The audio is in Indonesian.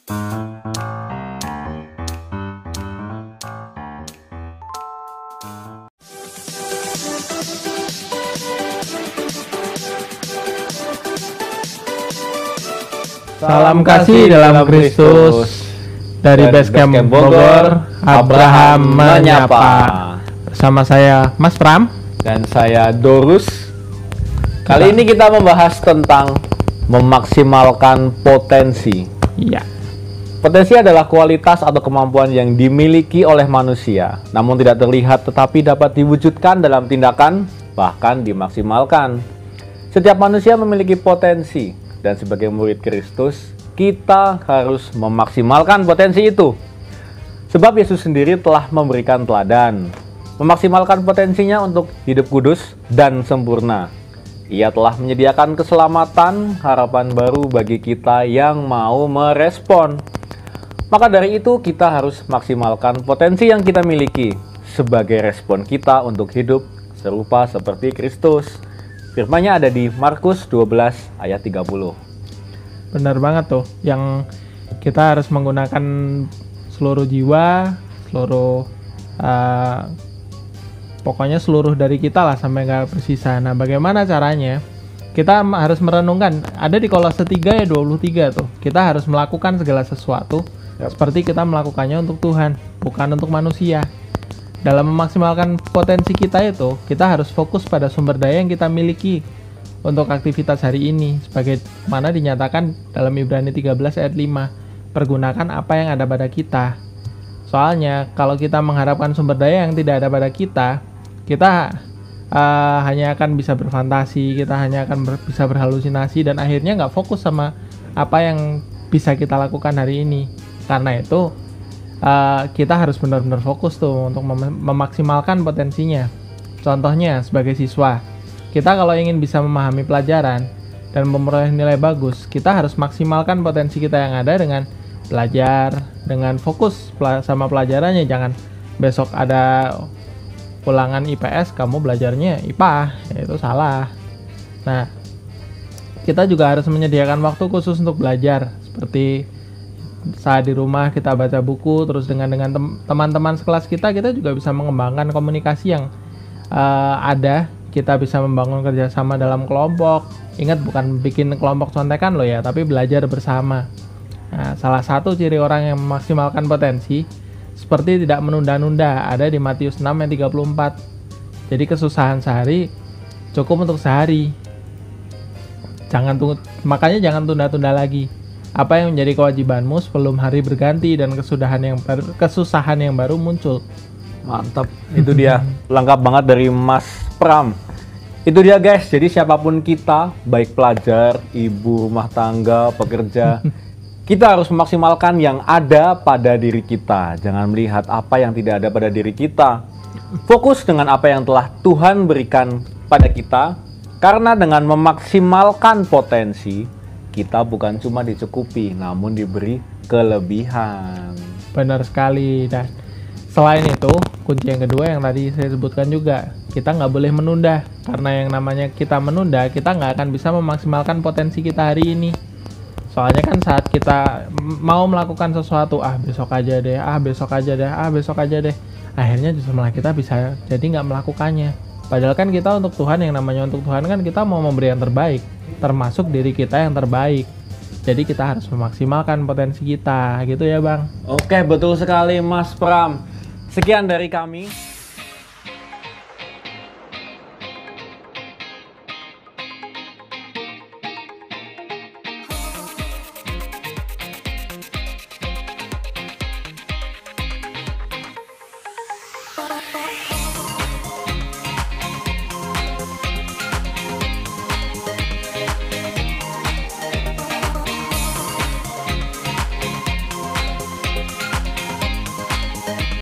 Salam kasih dalam Kristus. Dari Basecamp Bogor, Abraham menyapa. Bersama saya Mas Pram dan saya Dorus. Kali ini kita membahas tentang memaksimalkan potensi. Iya. Potensi adalah kualitas atau kemampuan yang dimiliki oleh manusia, namun tidak terlihat tetapi dapat diwujudkan dalam tindakan, bahkan dimaksimalkan. Setiap manusia memiliki potensi, dan sebagai murid Kristus, kita harus memaksimalkan potensi itu. Sebab Yesus sendiri telah memberikan teladan, memaksimalkan potensinya untuk hidup kudus dan sempurna. Ia telah menyediakan keselamatan, harapan baru bagi kita yang mau merespon. Maka dari itu kita harus maksimalkan potensi yang kita miliki sebagai respon kita untuk hidup serupa seperti Kristus. Firman-Nya ada di Markus 12 ayat 30. Benar banget tuh, yang kita harus menggunakan seluruh jiwa, seluruh pokoknya seluruh dari kita lah sampai nggak bersisa. Nah, bagaimana caranya? Kita harus merenungkan, ada di Kolose 3 ayat 23 tuh, kita harus melakukan segala sesuatu seperti kita melakukannya untuk Tuhan, bukan untuk manusia. Dalam memaksimalkan potensi kita itu, kita harus fokus pada sumber daya yang kita miliki untuk aktivitas hari ini, sebagaimana dinyatakan dalam Ibrani 13 ayat 5. Pergunakan apa yang ada pada kita. Soalnya kalau kita mengharapkan sumber daya yang tidak ada pada kita, kita hanya akan bisa berfantasi, kita hanya akan bisa berhalusinasi, dan akhirnya nggak fokus sama apa yang bisa kita lakukan hari ini. Karena itu kita harus benar-benar fokus tuh untuk memaksimalkan potensinya. Contohnya sebagai siswa, kita kalau ingin bisa memahami pelajaran dan memperoleh nilai bagus, kita harus maksimalkan potensi kita yang ada dengan belajar, dengan fokus sama pelajarannya. Jangan besok ada ulangan IPS, kamu belajarnya IPA, itu salah. Nah, kita juga harus menyediakan waktu khusus untuk belajar, seperti saat di rumah kita baca buku, terus dengan teman-teman sekelas kita juga bisa mengembangkan komunikasi yang ada. Kita bisa membangun kerjasama dalam kelompok. Ingat, bukan bikin kelompok contekan loh ya, tapi belajar bersama. Nah, salah satu ciri orang yang memaksimalkan potensi seperti tidak menunda-nunda ada di Matius 6 ayat 34. Jadi kesusahan sehari cukup untuk sehari. Makanya jangan tunda-tunda lagi. Apa yang menjadi kewajibanmu sebelum hari berganti dan kesusahan yang baru muncul. Mantap, itu dia lengkap banget dari Mas Pram. Itu dia guys, jadi siapapun kita, baik pelajar, ibu rumah tangga, pekerja, kita harus memaksimalkan yang ada pada diri kita. Jangan melihat apa yang tidak ada pada diri kita. Fokus dengan apa yang telah Tuhan berikan pada kita, karena dengan memaksimalkan potensi, kita bukan cuma dicukupi, namun diberi kelebihan. Benar sekali. Dan selain itu, kunci yang kedua yang tadi saya sebutkan juga, kita nggak boleh menunda. Karena yang namanya kita menunda, kita nggak akan bisa memaksimalkan potensi kita hari ini. Soalnya kan saat kita mau melakukan sesuatu, besok aja deh, besok aja deh, akhirnya justru malah kita bisa jadi nggak melakukannya. Padahal kan kita untuk Tuhan, yang namanya untuk Tuhan kan kita mau memberi yang terbaik, termasuk diri kita yang terbaik. Jadi kita harus memaksimalkan potensi kita, gitu ya Bang? Oke, betul sekali Mas Pram. Sekian dari kami.